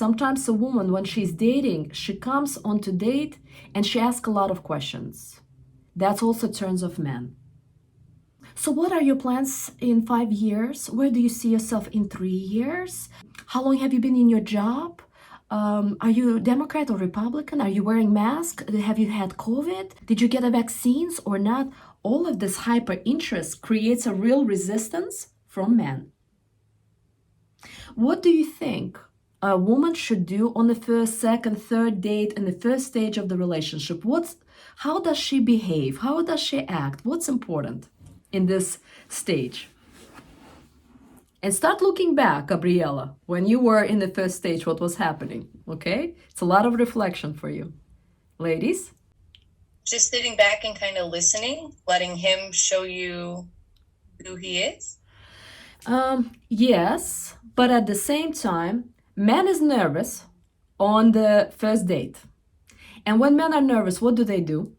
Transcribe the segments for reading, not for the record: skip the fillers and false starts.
Sometimes a woman, when she's dating, she comes on to date and she asks a lot of questions. That's also turns off men. So what are your plans in 5 years? Where do you see yourself in 3 years? How long have you been in your job? Are you Democrat or Republican? Are you wearing masks? Have you had COVID? Did you get a vaccines or not? All of this hyper interest creates a real resistance from men. What do you think a woman should do on the first, second, third date in the first stage of the relationship? How does she behave? How does she act? What's important in this stage? And start looking back, Gabriela, when you were in the first stage, what was happening, okay? It's a lot of reflection for you. Ladies? Just sitting back and kind of listening, letting him show you who he is. Yes, but at the same time, man is nervous on the first date. And when men are nervous, what do?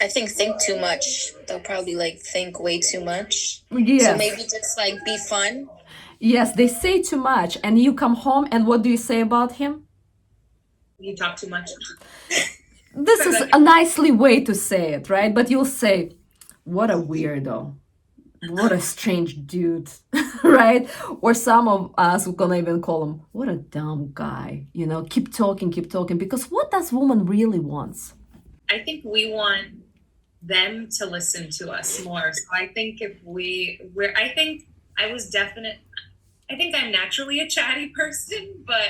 I think too much. They'll probably think way too much. Yes. So maybe just be fun. Yes, they say too much, and you come home, and what do you say about him? You talk too much. This is a nicely way to say it, right? But you'll say, what a weirdo. What a strange dude, right? Or some of us, we're gonna even call him, what a dumb guy. Keep talking, because what does woman really wants? I think we want them to listen to us more. So I think I think I'm naturally a chatty person, but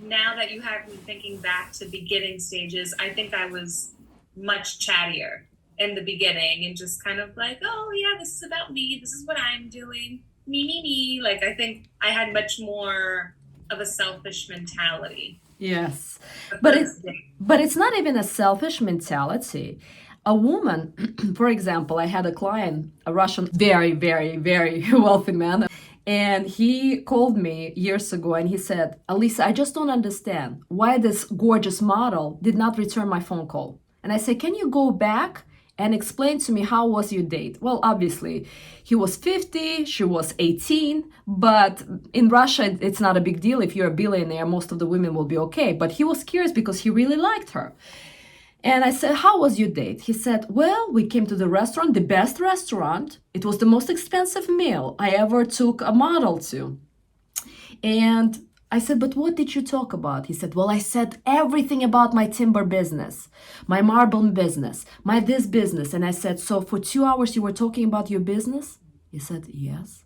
now that you have me thinking back to beginning stages, I think I was much chattier in the beginning and just kind of oh yeah, this is about me. This is what I'm doing. Me. I think I had much more of a selfish mentality. Yes, but it's not even a selfish mentality. A woman, for example, I had a client, a Russian, very, very, very wealthy man, and he called me years ago and he said, Alisa, I just don't understand why this gorgeous model did not return my phone call. And I said, can you go back and explain to me how was your date? Well, obviously, he was 50, she was 18, but in Russia, it's not a big deal. If you're a billionaire, most of the women will be okay. But he was curious because he really liked her. And I said, how was your date? He said, well, we came to the restaurant, the best restaurant. It was the most expensive meal I ever took a model to. And I said, but what did you talk about? He said, well, I said everything about my timber business, my marble business, my this business. And I said, so for 2 hours you were talking about your business? He said, yes.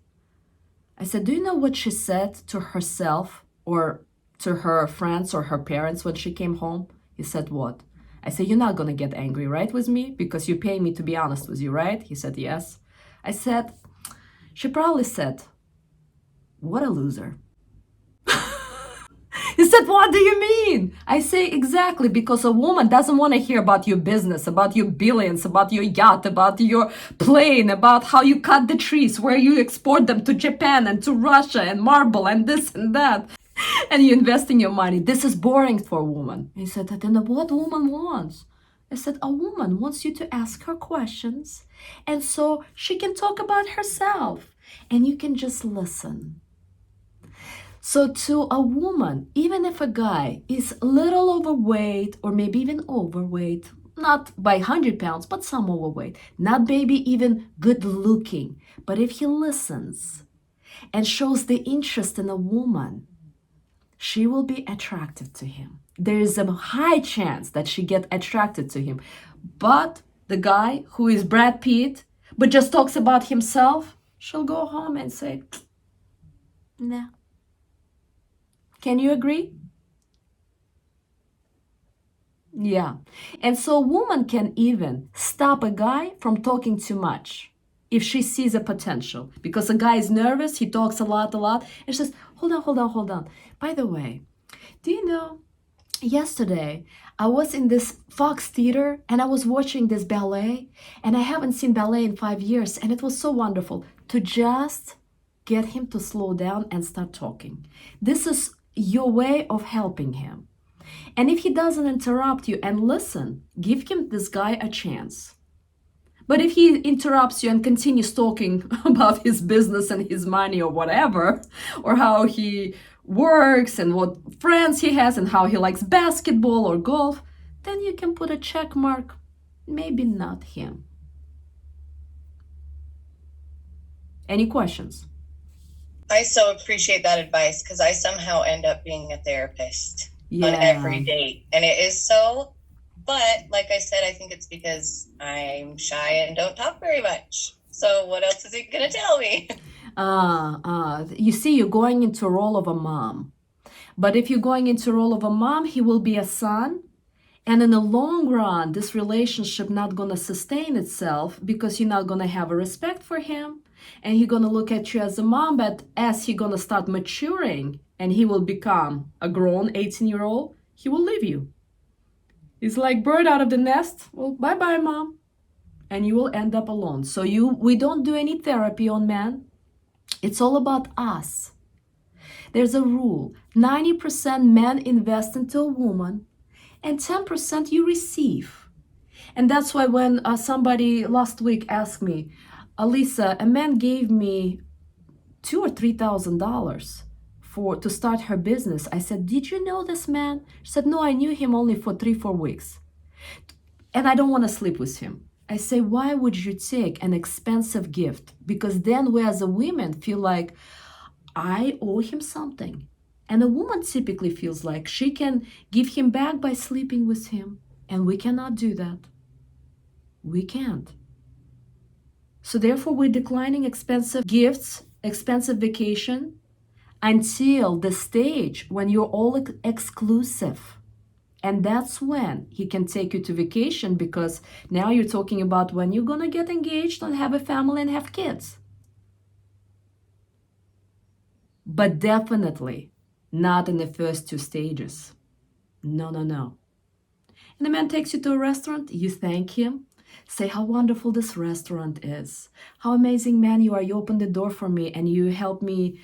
I said, do you know what she said to herself or to her friends or her parents when she came home? He said, what? I said, you're not going to get angry, right, with me? Because you pay me to be honest with you, right? He said, yes. I said, she probably said, what a loser. He said, what do you mean? I say, exactly, because a woman doesn't want to hear about your business, about your billions, about your yacht, about your plane, about how you cut the trees, where you export them to Japan and to Russia and marble and this and that. And you invest in your money. This is boring for a woman. He said, then what woman wants? I said, a woman wants you to ask her questions. And so she can talk about herself. And you can just listen. So to a woman, even if a guy is a little overweight or maybe even overweight, not by 100 pounds, but some overweight, not maybe even good looking, but if he listens and shows the interest in a woman, she will be attracted to him. There is a high chance that she get attracted to him. But the guy who is Brad Pitt, but just talks about himself, she'll go home and say, nah. Can you agree? Yeah. And so a woman can even stop a guy from talking too much if she sees a potential. Because a guy is nervous, he talks a lot, and she says, hold on. By the way, do you know, yesterday I was in this Fox Theater and I was watching this ballet, and I haven't seen ballet in 5 years, and it was so wonderful to just get him to slow down and start talking. This is your way of helping him. And if he doesn't interrupt you and listen, give him this guy a chance. But if he interrupts you and continues talking about his business and his money or whatever, or how he works and what friends he has and how he likes basketball or golf, then you can put a check mark. Maybe not him. Any questions? I so appreciate that advice because I somehow end up being a therapist on Yeah. every date. And it is so, but like I said, I think it's because I'm shy and don't talk very much. So what else is he going to tell me? You see, you're going into a role of a mom. But if you're going into a role of a mom, he will be a son. And in the long run, this relationship not going to sustain itself because you're not going to have a respect for him. And he's going to look at you as a mom. But as he's going to start maturing and he will become a grown 18-year-old, he will leave you. It's like bird out of the nest. Well, bye-bye, mom. And you will end up alone. So we don't do any therapy on men. It's all about us. There's a rule. 90% men invest into a woman and 10% you receive. And that's why when somebody last week asked me, Alisa, a man gave me $2,000 or $3,000 to start her business. I said, did you know this man? She said, no, I knew him only for 3-4 weeks. And I don't want to sleep with him. I say, why would you take an expensive gift? Because then we as a woman feel like I owe him something. And a woman typically feels like she can give him back by sleeping with him. And we cannot do that. We can't. So therefore, we're declining expensive gifts, expensive vacation, until the stage when you're all exclusive. And that's when he can take you to vacation, because now you're talking about when you're going to get engaged and have a family and have kids. But definitely not in the first 2 stages. No, no, no. And the man takes you to a restaurant, you thank him, say how wonderful this restaurant is, how amazing man you are, you opened the door for me and you helped me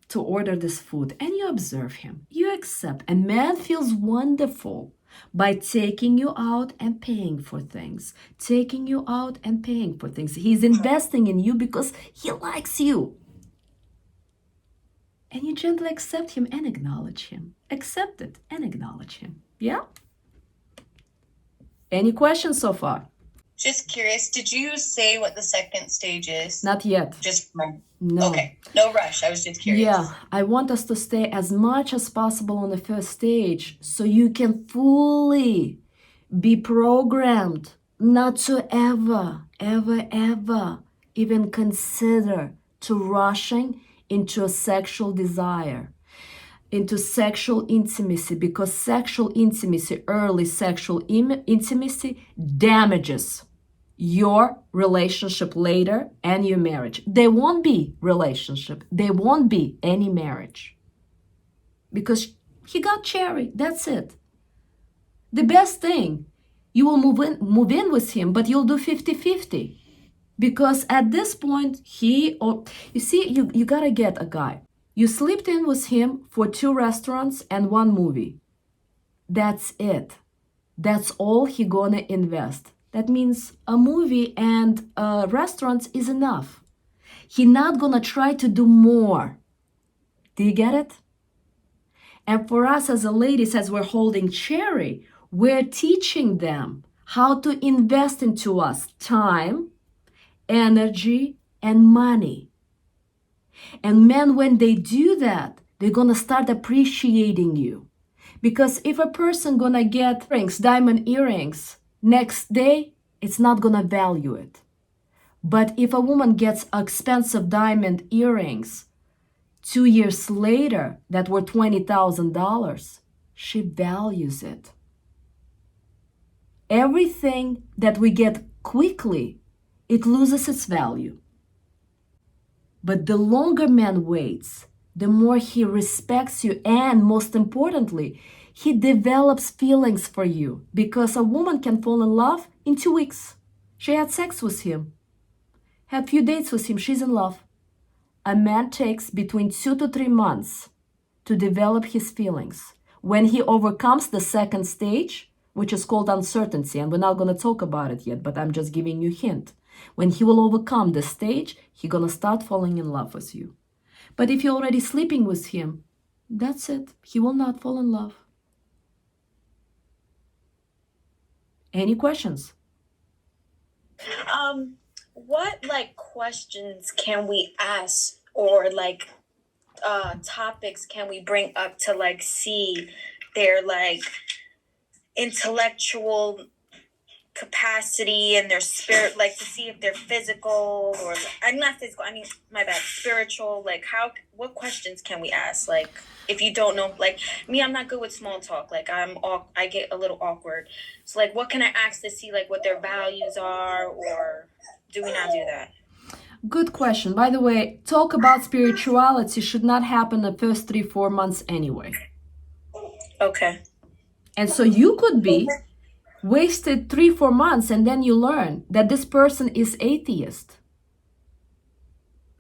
to order this food, and you observe him, you accept. A man feels wonderful by taking you out and paying for things, taking you out and paying for things. He's investing in you because he likes you. And you gently accept him and acknowledge him. Accept it and acknowledge him. Yeah? Any questions so far? Just curious, did you say what the second stage is? Not yet. Just No. Okay, no rush. I was just curious. Yeah, I want us to stay as much as possible on the first stage so you can fully be programmed not to ever even consider to rushing into a sexual desire, into sexual intimacy, because sexual intimacy, early sexual intimacy damages your relationship later and your marriage. There won't be relationship. There won't be any marriage. Because he got cherry. That's it. The best thing, you will move in with him, but you'll do 50-50. Because at this point, you see, you gotta get a guy. You slept in with him for 2 restaurants and 1 movie. That's it. That's all he gonna invest. That means a movie and restaurants is enough. He not gonna try to do more. Do you get it? And for us as a ladies, as we're holding cherry, we're teaching them how to invest into us time, energy, and money. And men, when they do that, they're gonna start appreciating you. Because if a person gonna get rings, diamond earrings, next day, it's not gonna value it. But if a woman gets expensive diamond earrings 2 years later that were $20,000, she values it. Everything that we get quickly, it loses its value. But the longer man waits, the more he respects you, and most importantly, he develops feelings for you, because a woman can fall in love in 2 weeks. She had sex with him, had few dates with him, she's in love. A man takes between 2 to 3 months to develop his feelings. When he overcomes the second stage, which is called uncertainty, and we're not going to talk about it yet, but I'm just giving you a hint. When he will overcome this stage, he's going to start falling in love with you. But if you're already sleeping with him, That's it. He will not fall in love. Any questions? What like questions can we ask or like topics can we bring up to like see their like intellectual capacity and their spirit, like to see if they're physical or I'm not physical, I mean my bad, spiritual, like what questions can we ask? Like if you don't know, like me, I'm not good with small talk, like I get a little awkward, so like what can I ask to see like what their values are, or do we not do that? Good question. By the way, talk about spirituality should not happen the first 3-4 months anyway. Okay. And so you could be wasted 3-4 months and then you learn that this person is atheist.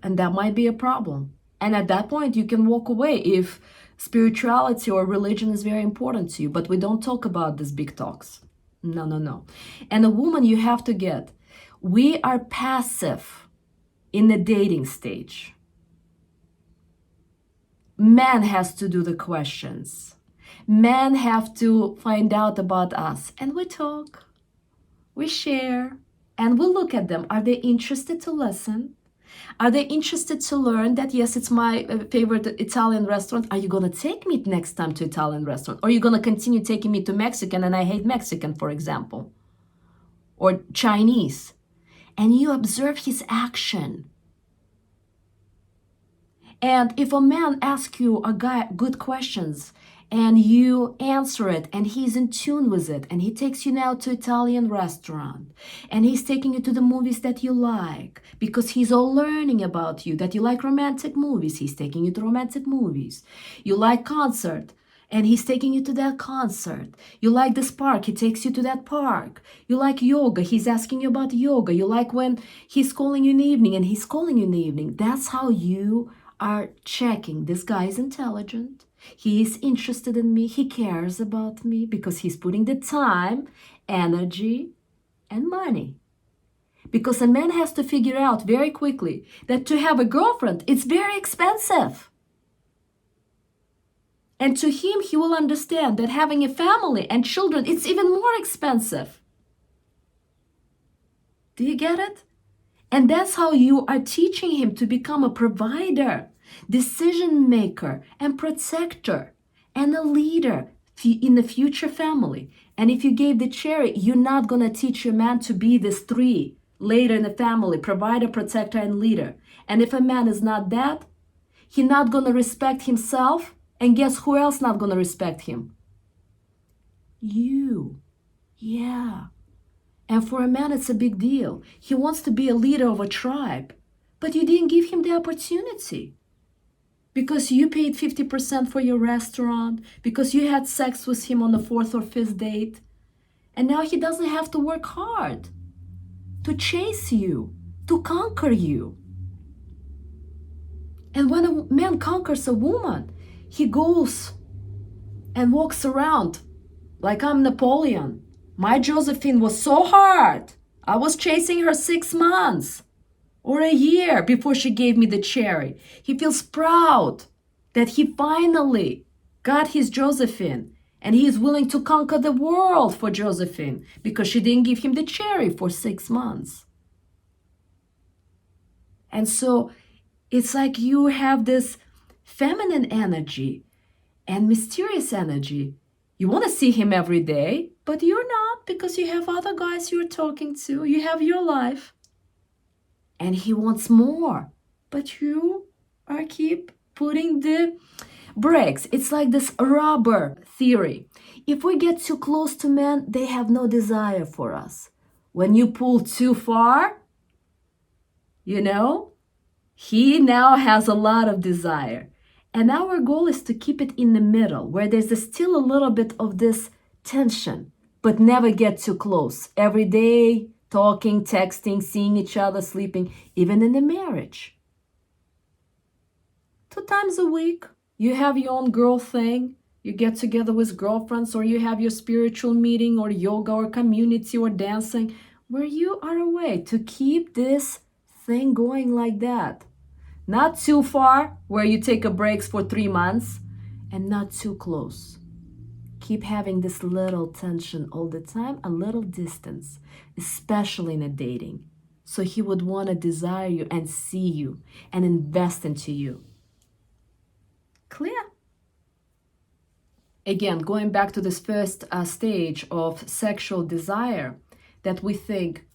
And that might be a problem. And at that point, you can walk away if spirituality or religion is very important to you. But we don't talk about these big talks. No, no, no. And a woman, you have to get, we are passive in the dating stage. Man has to do the questions. Men have to find out about us. And we talk, we share, and we look at them. Are they interested to listen? Are they interested to learn that, yes, it's my favorite Italian restaurant? Are you going to take me next time to Italian restaurant? Or are you going to continue taking me to Mexican and I hate Mexican, for example? Or Chinese? And you observe his action. And if a man asks you good questions and you answer it and he's in tune with it and he takes you now to Italian restaurant and he's taking you to the movies that you like because he's all learning about you, that you like romantic movies, he's taking you to romantic movies. You like concert and he's taking you to that concert. You like this park, he takes you to that park. You like yoga, he's asking you about yoga. You like when he's calling you in the evening and he's calling you in the evening. That's how you are checking. This guy is intelligent. He is interested in me. He cares about me because he's putting the time, energy, and money. Because a man has to figure out very quickly that to have a girlfriend, it's very expensive. And to him, he will understand that having a family and children, it's even more expensive. Do you get it? And that's how you are teaching him to become a provider, decision maker, and protector, and a leader in the future family. And if you gave the cherry, you're not going to teach your man to be this three later in the family, provider, protector, and leader. And if a man is not that, he's not going to respect himself. And guess who else not going to respect him? You. Yeah. And for a man, it's a big deal. He wants to be a leader of a tribe, but you didn't give him the opportunity. Because you paid 50% for your restaurant, because you had sex with him on the 4th or 5th date. And now he doesn't have to work hard to chase you, to conquer you. And when a man conquers a woman, he goes and walks around like I'm Napoleon. My Josephine was so hard. I was chasing her 6 months or a year before she gave me the cherry. He feels proud that he finally got his Josephine and he is willing to conquer the world for Josephine because she didn't give him the cherry for 6 months. And so it's like you have this feminine energy and mysterious energy. You want to see him every day, but you're not because you have other guys you're talking to. You have your life. And he wants more. But you are keep putting the brakes. It's like this rubber theory. If we get too close to men, they have no desire for us. When you pull too far, he now has a lot of desire. And our goal is to keep it in the middle, where there's still a little bit of this tension, but never get too close. Every day, talking, texting, seeing each other, sleeping, even in the marriage. 2 times a week, you have your own girl thing. You get together with girlfriends, or you have your spiritual meeting, or yoga, or community, or dancing, where you are away to keep this thing going like that. Not too far, where you take a break for 3 months and not too close. Keep having this little tension all the time, a little distance, especially in a dating. So he would want to desire you and see you and invest into you. Clear? Again, going back to this first stage of sexual desire, that we think,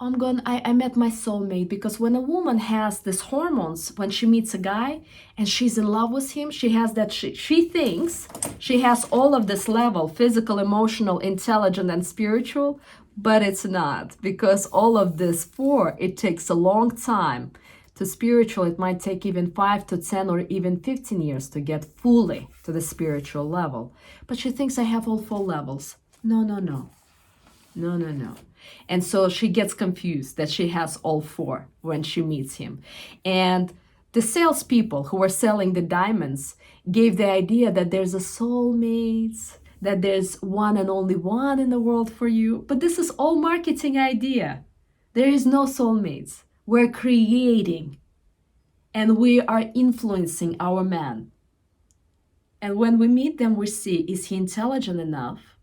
I met my soulmate. Because when a woman has these hormones, when she meets a guy and she's in love with him, she has that, she thinks she has all of this level, physical, emotional, intelligent, and spiritual, but it's not. Because all of this it takes a long time. To spiritual, it might take even 5 to 10 or even 15 years to get fully to the spiritual level. But she thinks I have all 4 levels. No. No. And so she gets confused that she has all 4 when she meets him. And the salespeople who were selling the diamonds gave the idea that there's a soulmate, that there's one and only one in the world for you. But this is all marketing idea. There is no soulmates. We're creating, and we are influencing our man. And when we meet them, we see, is he intelligent enough?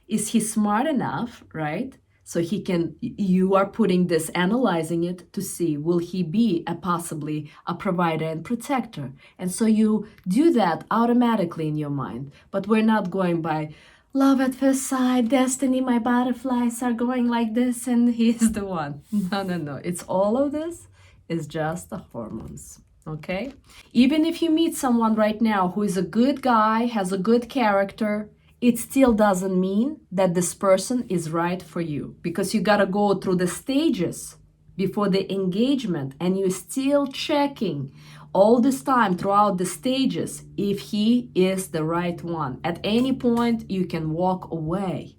Is he smart enough, right? So you are putting this, analyzing it to see, will he be possibly a provider and protector? And so you do that automatically in your mind. But we're not going by love at first sight, destiny, my butterflies are going like this, and he's the one. No. It's all of this is just the hormones, okay? Even if you meet someone right now who is a good guy, has a good character, it still doesn't mean that this person is right for you, because you got to go through the stages before the engagement, and you're still checking all this time throughout the stages if he is the right one. At any point, you can walk away.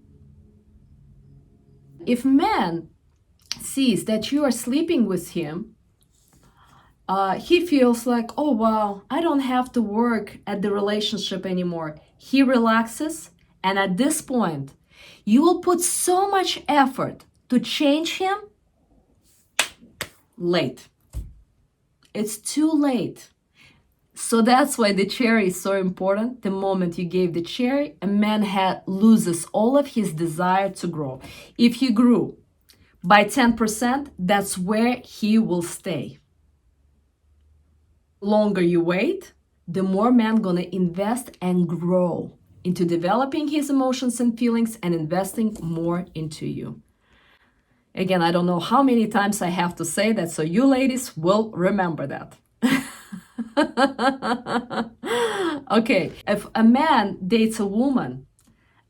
If man sees that you are sleeping with him, he feels like, oh, wow, I don't have to work at the relationship anymore. He relaxes, and at this point, you will put so much effort to change him. Late. It's too late. So that's why the cherry is so important. The moment you gave the cherry, a man loses all of his desire to grow. If he grew by 10%, that's where he will stay. The longer you wait, the more man gonna invest and grow into developing his emotions and feelings and investing more into you. Again, I don't know how many times I have to say that, so you ladies will remember that. Okay, if a man dates a woman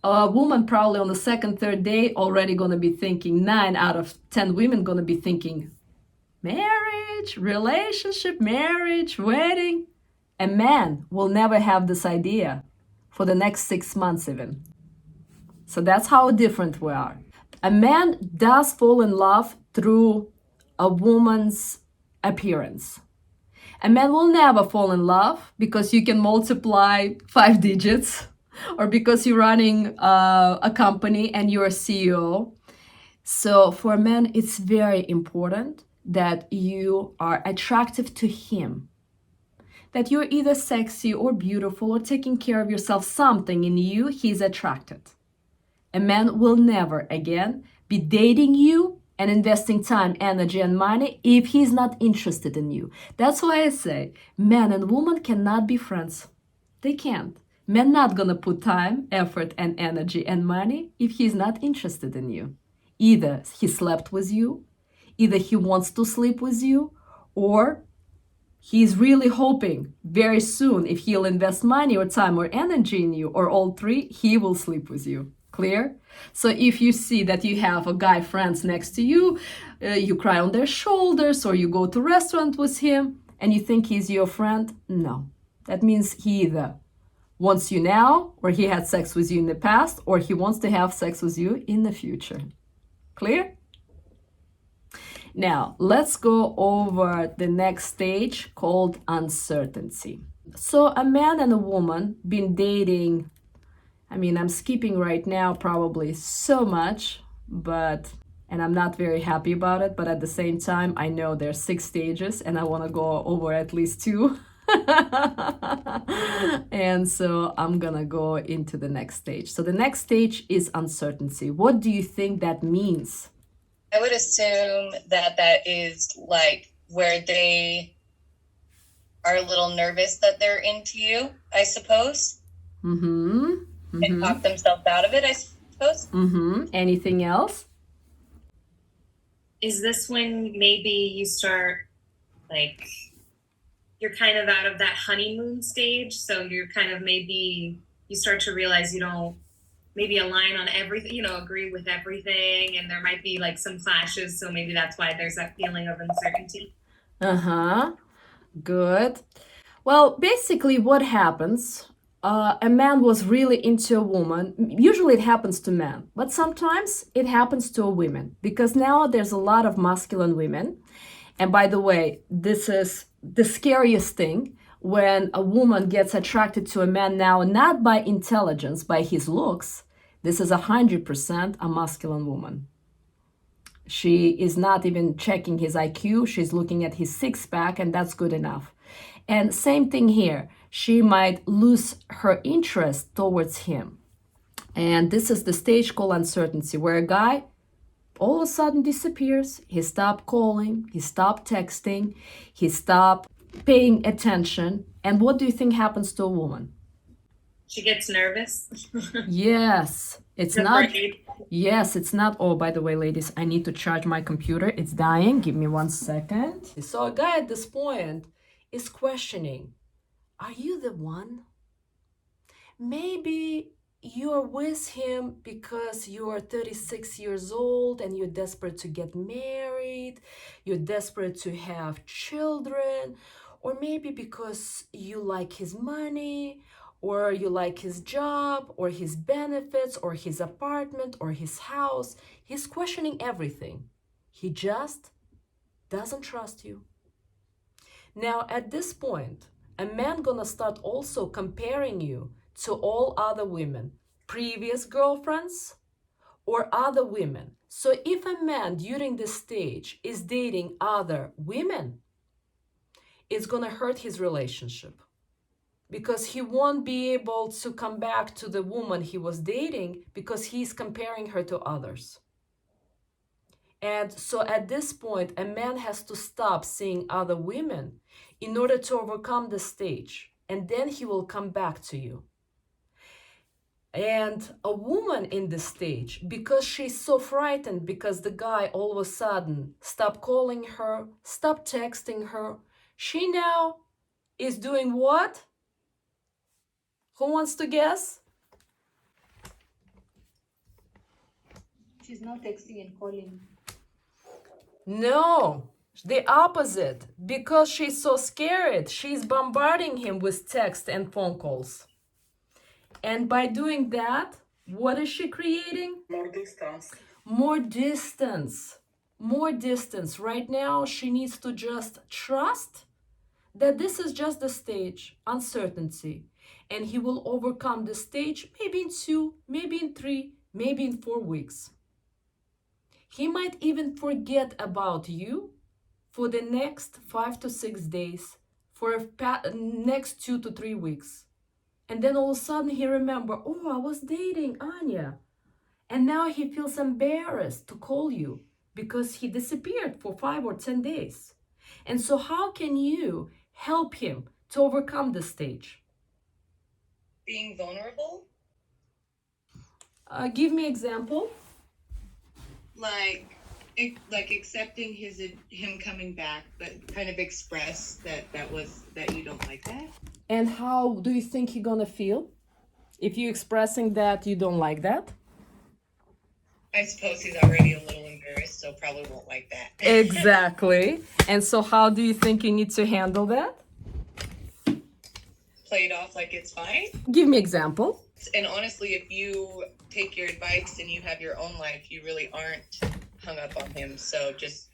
probably on the second, third day already gonna be thinking, 9 out of 10 women gonna be thinking, marriage, relationship, marriage, wedding. A man will never have this idea for the next 6 months even. So that's how different we are. A man does fall in love through a woman's appearance. A man will never fall in love because you can multiply 5 digits, or because you're running a company and you're a CEO. So for men, it's very important that you are attractive to him, that you're either sexy or beautiful or taking care of yourself, something in you he's attracted. A man will never again be dating you and investing time, energy, and money if he's not interested in you. That's why I say man and woman cannot be friends. They can't. Men not gonna put time, effort, and energy and money if he's not interested in you. Either he slept with you, either he wants to sleep with you, or he's really hoping very soon if he'll invest money or time or energy in you, or all 3, he will sleep with you. Clear? So if you see that you have a guy friends next to you, you cry on their shoulders, or you go to restaurant with him and you think he's your friend, no. That means he either wants you now, or he had sex with you in the past, or he wants to have sex with you in the future. Clear? Now, let's go over the next stage called uncertainty. So a man and a woman been dating, I'm skipping right now probably so much, and I'm not very happy about it, but at the same time, I know there's 6 stages and I want to go over at least 2. And so I'm gonna go into the next stage. So the next stage is uncertainty. What do you think that means? I would assume that that is like where they are a little nervous that they're into you, I suppose, Mm-hmm. and Mm-hmm. talk themselves out of it, I suppose. Mm-hmm. Anything else? Is this when maybe you start like you're kind of out of that honeymoon stage? So you're kind of maybe you start to realize you don't maybe align on everything, agree with everything, and there might be like some clashes. So maybe that's why there's that feeling of uncertainty. Uh-huh. Good. Well, basically, what happens? A man was really into a woman. Usually, it happens to men, but sometimes it happens to a woman because now there's a lot of masculine women. And by the way, this is the scariest thing when a woman gets attracted to a man now, not by intelligence, by his looks. This is 100% a masculine woman. She is not even checking his IQ. She's looking at his six pack, and that's good enough. And same thing here. She might lose her interest towards him. And this is the stage called uncertainty, where a guy all of a sudden disappears. He stopped calling, he stopped texting, he stopped paying attention. And what do you think happens to a woman? She gets nervous. Yes, it's not. Afraid. Yes, it's not. Oh, by the way, ladies, I need to charge my computer. It's dying. Give me 1 second. So a guy at this point is questioning, are you the one? Maybe you're with him because you are 36 years old and you're desperate to get married, you're desperate to have children, or maybe because you like his money, or you like his job, or his benefits, or his apartment, or his house. He's questioning everything. He just doesn't trust you. Now, at this point, a man gonna start also comparing you to all other women, previous girlfriends, or other women. So if a man during this stage is dating other women, it's gonna hurt his relationship because he won't be able to come back to the woman he was dating because he's comparing her to others. And so at this point, a man has to stop seeing other women in order to overcome the stage, and then he will come back to you. And a woman in this stage, because she's so frightened because the guy all of a sudden stopped calling her, stopped texting her, she now is doing what? Who wants to guess? She's not texting and calling. No, the opposite. Because she's so scared, she's bombarding him with text and phone calls. And by doing that, what is she creating? More distance. More distance. More distance. Right now, she needs to just trust that this is just the stage, uncertainty. And he will overcome the stage maybe in 2, maybe in 3, maybe in 4 weeks. He might even forget about you for the next 5 to 6 days, for next 2 to 3 weeks. And then all of a sudden he remember, oh, I was dating Anya. And now he feels embarrassed to call you because he disappeared for 5 or 10 days. And so how can you help him to overcome this stage? Being vulnerable, Give me example. Like accepting him coming back, but kind of express that you don't like that. And how do you think he's gonna feel if you're expressing that you don't like that? I suppose he's already a little embarrassed, so probably won't like that. Exactly. And so how do you think you need to handle that? Play it off like it's fine. Give me example. And honestly, if you take your advice and you have your own life, you really aren't hung up on him. So just,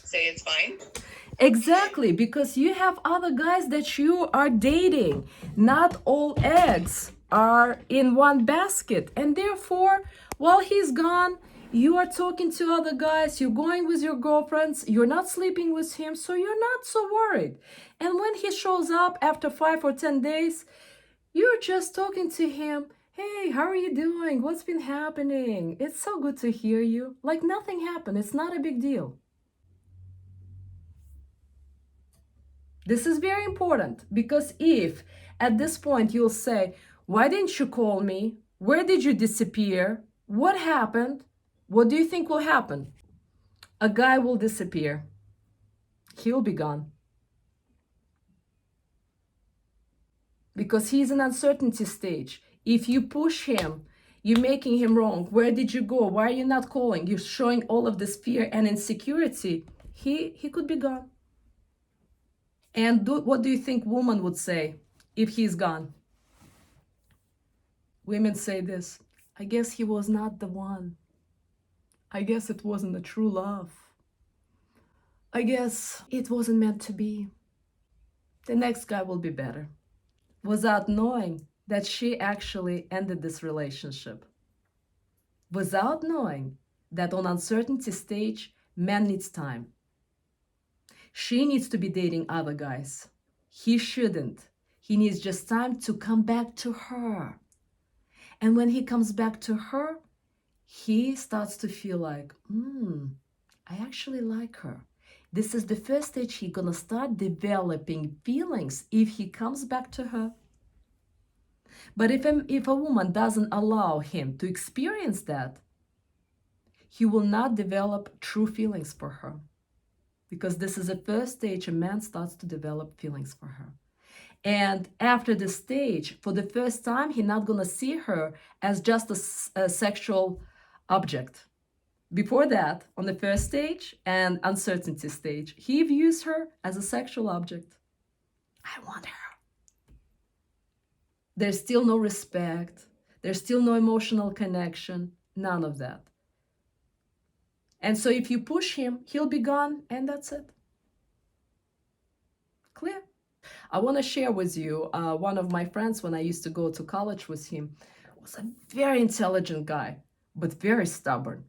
say it's fine. Exactly, because you have other guys that you are dating. Not all eggs are in one basket. And therefore, while he's gone, You are talking to other guys, you're going with your girlfriends, you're not sleeping with him, so you're not so worried. And when he shows up after 5 or 10 days, you're just talking to him. Hey, how are you doing? What's been happening? It's so good to hear you. Like nothing happened. It's not a big deal. This is very important because if at this point you'll say, why didn't you call me? Where did you disappear? What happened? What do you think will happen? A guy will disappear. He'll be gone. Because he's in uncertainty stage. If you push him, you're making him wrong. Where did you go? Why are you not calling? You're showing all of this fear and insecurity. He could be gone. And what do you think woman would say if he's gone? Women say this, I guess he was not the one. I guess it wasn't a true love. I guess it wasn't meant to be. The next guy will be better. Without knowing that she actually ended this relationship. Without knowing that on uncertainty stage, man needs time. She needs to be dating other guys. He shouldn't. He needs just time to come back to her. And when he comes back to her, he starts to feel like, I actually like her. This is the first stage he's gonna start developing feelings if he comes back to her. But if a woman doesn't allow him to experience that, he will not develop true feelings for her. Because this is the first stage a man starts to develop feelings for her. And after this stage, for the first time, he's not gonna see her as just a sexual object. Before that, on the first stage and uncertainty stage, he views her as a sexual object. I want her. There's still no respect. There's still no emotional connection. None of that. And so if you push him, he'll be gone, and that's it. Clear? I want to share with you one of my friends when I used to go to college with him was a very intelligent guy, but very stubborn.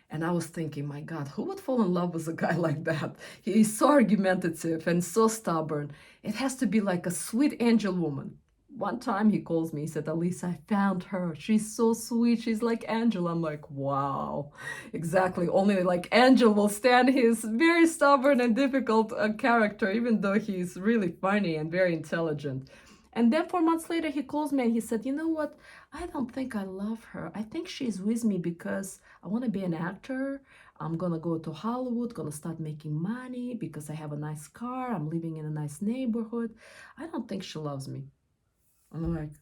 And I was thinking, my God, who would fall in love with a guy like that? He's so argumentative and so stubborn. It has to be like a sweet angel woman. One time he calls me, he said, Elise, I found her. She's so sweet. She's like Angel. I'm like, wow, exactly. Only like Angel will stand his very stubborn and difficult character, even though he's really funny and very intelligent. And then 4 months later, he calls me and he said, you know what? I don't think I love her. I think she's with me because I want to be an actor. I'm going to go to Hollywood, going to start making money because I have a nice car. I'm living in a nice neighborhood. I don't think she loves me. I'm like,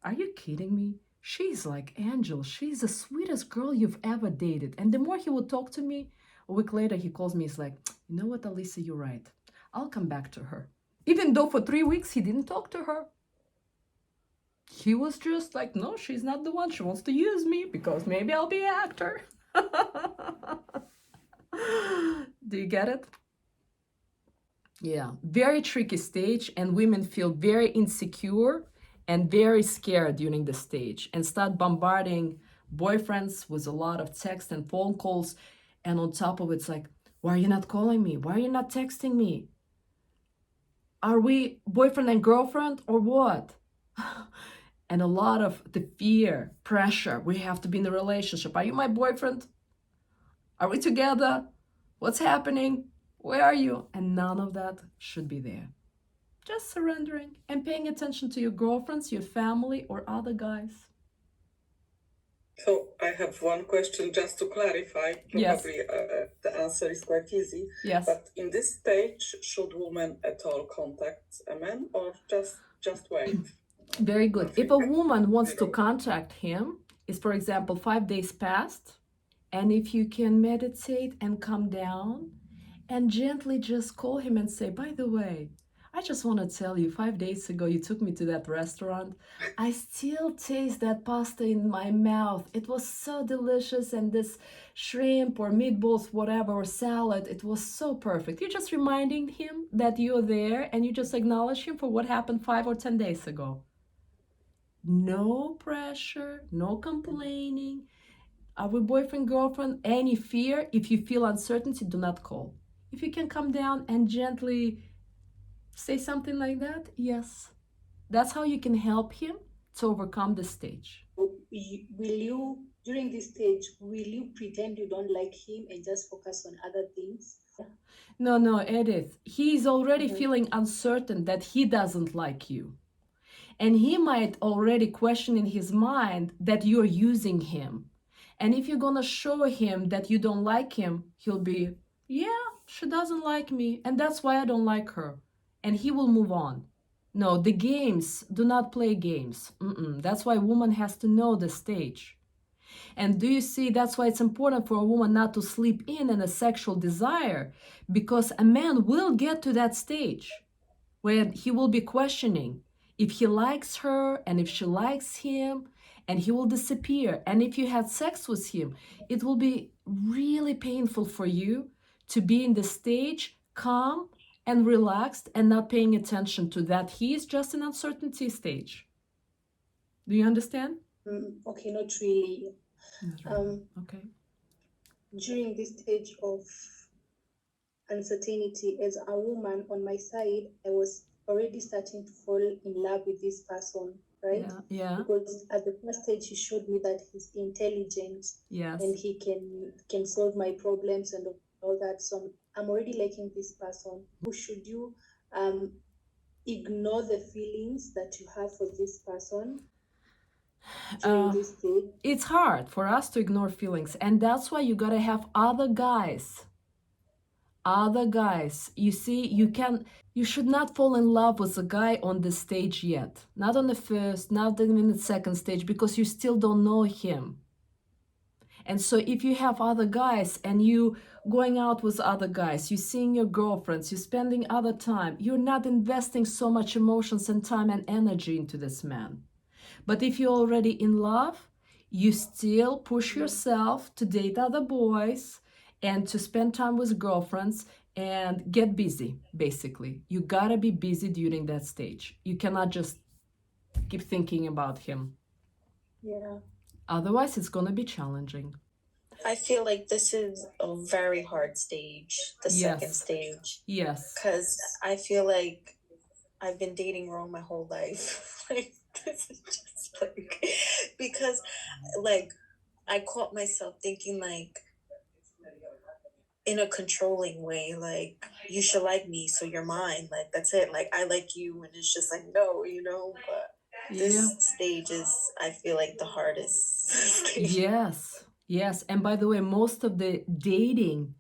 are you kidding me? She's like Angel. She's the sweetest girl you've ever dated. And the more he would talk to me, a week later, he calls me. He's like, you know what, Alisa, you're right. I'll come back to her. Even though for 3 weeks, he didn't talk to her. He was just like, no, she's not the one. She wants to use me because maybe I'll be an actor. Do you get it? Yeah, very tricky stage, and women feel very insecure and very scared during the stage and start bombarding boyfriends with a lot of text and phone calls. And on top of it, it's like, why are you not calling me? Why are you not texting me? Are we boyfriend and girlfriend or what? And a lot of the fear, pressure, we have to be in a relationship. Are you my boyfriend? Are we together? What's happening? Where are you? And none of that should be there. Just surrendering and paying attention to your girlfriends, your family, or other guys. So I have one question just to clarify. Yes. Probably the answer is quite easy. Yes. But in this stage, should women at all contact a man or just wait? Very good. If a woman wants to contact him, is for example 5 days past, and if you can meditate and calm down and gently just call him and say, by the way, I just want to tell you, 5 days ago you took me to that restaurant. I still taste that pasta in my mouth. It was so delicious, and this shrimp or meatballs, whatever, or salad, it was so perfect. You're just reminding him that you're there, and you just acknowledge him for what happened 5 or 10 days ago. No pressure, no complaining. Are we boyfriend, girlfriend? Any fear? If you feel uncertainty, do not call. If you can come down and gently say something like that, yes. That's how you can help him to overcome the stage. Will you, during this stage, will you pretend you don't like him and just focus on other things? No, Edith. He's already Mhm. feeling uncertain that he doesn't like you. And he might already question in his mind that you're using him. And if you're gonna show him that you don't like him, he'll be, yeah, she doesn't like me, and that's why I don't like her. And he will move on. No, the games, do not play games. That's why a woman has to know the stage. And do you see, that's why it's important for a woman not to sleep in a sexual desire, because a man will get to that stage where he will be questioning if he likes her and if she likes him, and he will disappear. And if you had sex with him, it will be really painful for you to be in the stage calm and relaxed and not paying attention to that. He is just in uncertainty stage. Do you understand? Okay, not really. Okay. During this stage of uncertainty, as a woman on my side, I was already starting to fall in love with this person, right? Yeah. Because at the first stage, he showed me that he's intelligent Yes. and he can solve my problems and all that. So I'm already liking this person. Should you ignore the feelings that you have for this person during this stage? It's hard for us to ignore feelings, and that's why you gotta have other guys. You see, you should not fall in love with a guy on the stage yet. Not on the first, not even in the second stage, because you still don't know him. And so if you have other guys and you going out with other guys, you seeing your girlfriends, you're spending other time, you're not investing so much emotions and time and energy into this man. But if you're already in love, you still push yourself to date other boys and to spend time with girlfriends and get busy, basically. You gotta be busy during that stage. You cannot just keep thinking about him. Yeah. Otherwise, it's gonna be challenging. I feel like this is a very hard stage, the second Yes. stage, Yes. because I feel like I've been dating wrong my whole life. Like, this is just like, because like I caught myself thinking like in a controlling way, like you should like me, so you're mine. Like that's it. Like I like you, and it's just like no, you know. But this stage is, I feel like, the hardest stage. Yes. And by the way, most of the dating,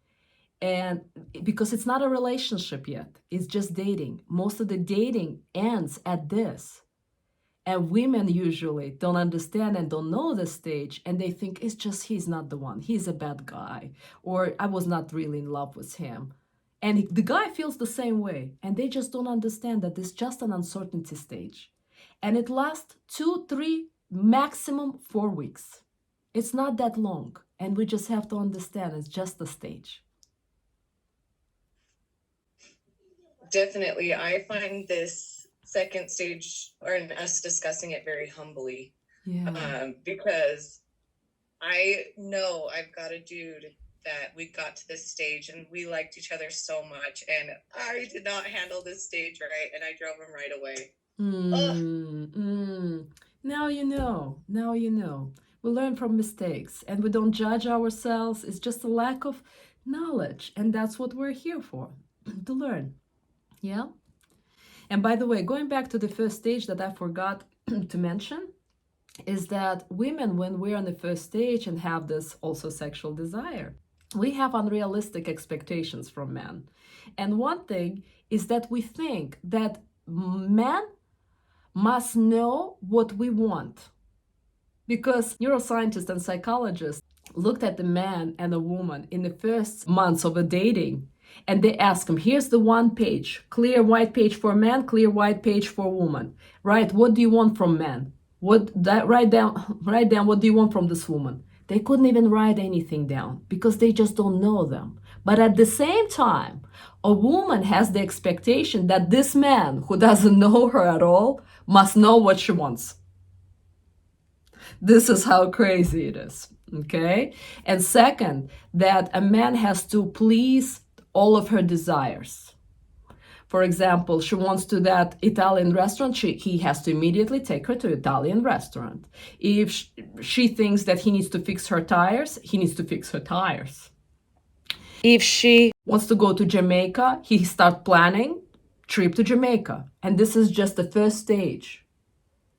and because it's not a relationship yet, it's just dating. Most of the dating ends at this. And women usually don't understand and don't know the stage, and they think it's just he's not the one, he's a bad guy, or I was not really in love with him. And the guy feels the same way, and they just don't understand that it's just an uncertainty stage. And it lasts 2, 3, maximum 4 weeks. It's not that long, and we just have to understand it's just a stage. Definitely. I find this second stage, or us discussing it, very humbly. Yeah. Because I know I've got a dude that we got to this stage and we liked each other so much, and I did not handle this stage right, and I drove him right away. Now you know. We learn from mistakes, and we don't judge ourselves. It's just a lack of knowledge, and that's what we're here for, to learn. Yeah. And by the way, going back to the first stage that I forgot to mention, is that women, when we're on the first stage and have this also sexual desire, we have unrealistic expectations from men. And one thing is that we think that men must know what we want. Because neuroscientists and psychologists looked at the man and a woman in the first months of a dating, and they ask them, here's the one page, clear white page for man, clear white page for woman. Right, what do you want from man? Write down what do you want from this woman? They couldn't even write anything down because they just don't know them. But at the same time, a woman has the expectation that this man who doesn't know her at all must know what she wants. This is how crazy it is. Okay? And second, that a man has to please all of her desires. For example, she wants to that Italian restaurant, he has to immediately take her to Italian restaurant. If she thinks that he needs to fix her tires, he needs to fix her tires. If she wants to go to Jamaica, he starts planning trip to Jamaica. And this is just the first stage,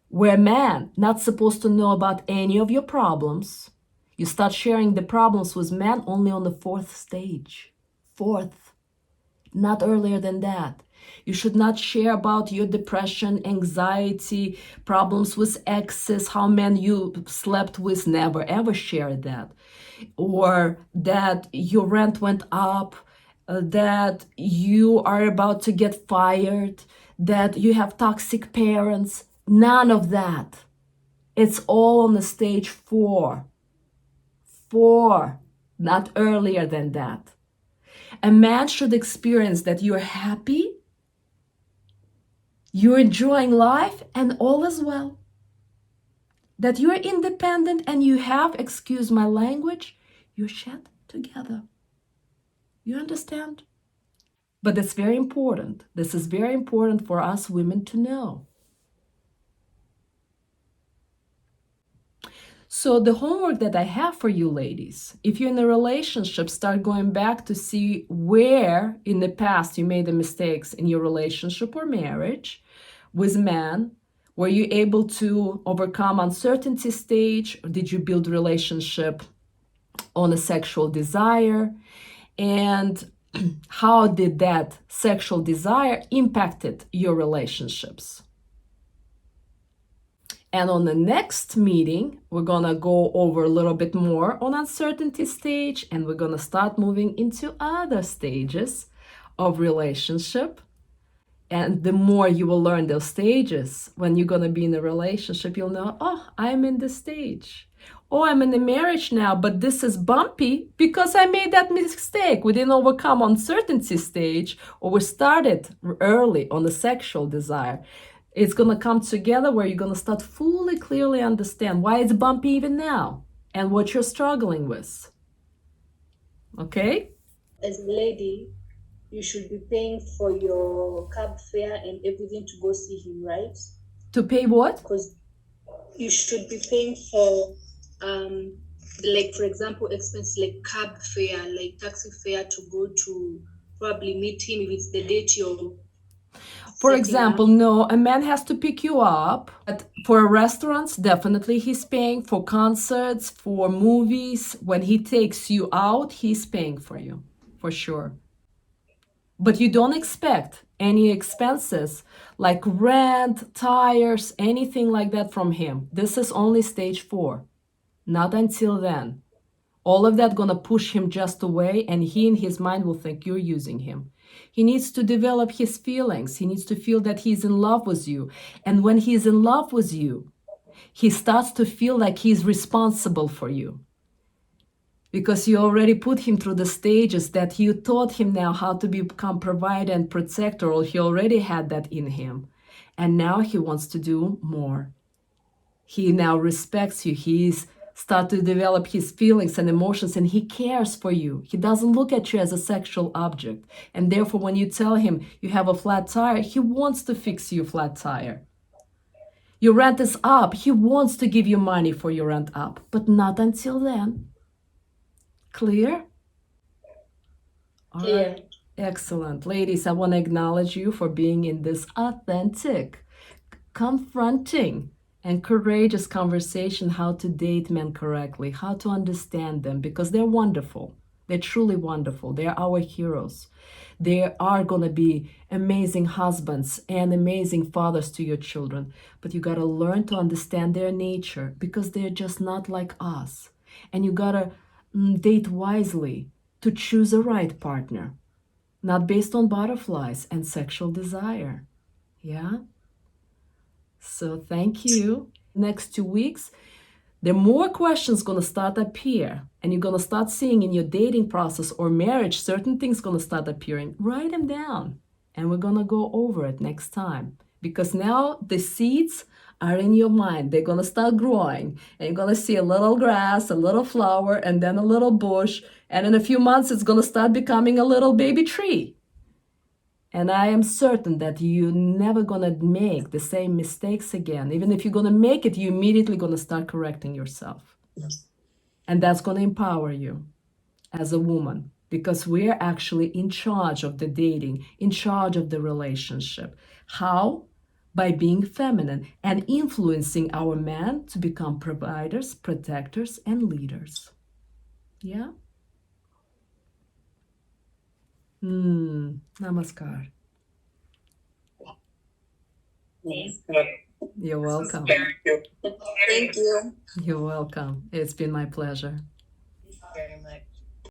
where man not supposed to know about any of your problems. You start sharing the problems with men only on the fourth stage. Fourth. Not earlier than that. You should not share about your depression, anxiety, problems with exes, how men you slept with. Never ever share that. Or that your rent went up, that you are about to get fired, that you have toxic parents. None of that. It's all on the stage 4. 4, not earlier than that. A man should experience that you're happy, you're enjoying life, and all is well. That you're independent and you have, excuse my language, your shit together. You understand? But it's very important. This is very important for us women to know. So the homework that I have for you ladies, if you're in a relationship, start going back to see where in the past you made the mistakes in your relationship or marriage with men. Were you able to overcome uncertainty stage? Or did you build relationship on a sexual desire? And how did that sexual desire impacted your relationships? And on the next meeting, we're gonna go over a little bit more on uncertainty stage, and we're gonna start moving into other stages of relationship. And the more you will learn those stages, when you're gonna be in a relationship, you'll know, oh, I'm in this stage. Oh, I'm in a marriage now, but this is bumpy because I made that mistake. We didn't overcome uncertainty stage, or we started early on the sexual desire. It's going to come together where you're going to start fully, clearly understand why it's bumpy even now and what you're struggling with. Okay? As a lady, you should be paying for your cab fare and everything to go see him, right? To pay what? Because you should be paying for, like, for example, expenses like cab fare, like taxi fare to go to probably meet him if it's the date you're For setting example, up. no, a man has to pick you up. But for restaurants, definitely he's paying. For concerts, for movies, when he takes you out, he's paying for you, for sure. But you don't expect any expenses like rent, tires, anything like that from him. This is only stage 4. Not until then. All of that gonna push him just away, and he in his mind will think you're using him. He needs to develop his feelings. He needs to feel that he's in love with you. And when he's in love with you, he starts to feel like he's responsible for you. Because you already put him through the stages that you taught him now how to become provider and protector, or he already had that in him. And now he wants to do more. He now respects you. He's start to develop his feelings and emotions, and he cares for you. He doesn't look at you as a sexual object. And therefore, when you tell him you have a flat tire, he wants to fix you a flat tire. Your rent is up. He wants to give you money for your rent up, but not until then. Clear? All Clear. right. Excellent. Ladies, I want to acknowledge you for being in this authentic, confronting, and courageous conversation how to date men correctly, how to understand them, because they're wonderful. They're truly wonderful. They're our heroes. They are going to be amazing husbands and amazing fathers to your children. But you got to learn to understand their nature, because they're just not like us. And you got to date wisely to choose a right partner, not based on butterflies and sexual desire. Yeah? So thank you. Next 2 weeks, there are more questions going to start appear, and you're going to start seeing in your dating process or marriage, certain things going to start appearing. Write them down, and we're going to go over it next time, because now the seeds are in your mind. They're going to start growing, and you're going to see a little grass, a little flower, and then a little bush. And in a few months, it's going to start becoming a little baby tree. And I am certain that you're never going to make the same mistakes again. Even if you're going to make it, you're immediately going to start correcting yourself. And that's going to empower you as a woman, because we're actually in charge of the dating, in charge of the relationship. How? By being feminine and influencing our men to become providers, protectors, and leaders. Yeah? Namaskar. You're welcome. Thank you. Thank you. You're welcome. It's been my pleasure.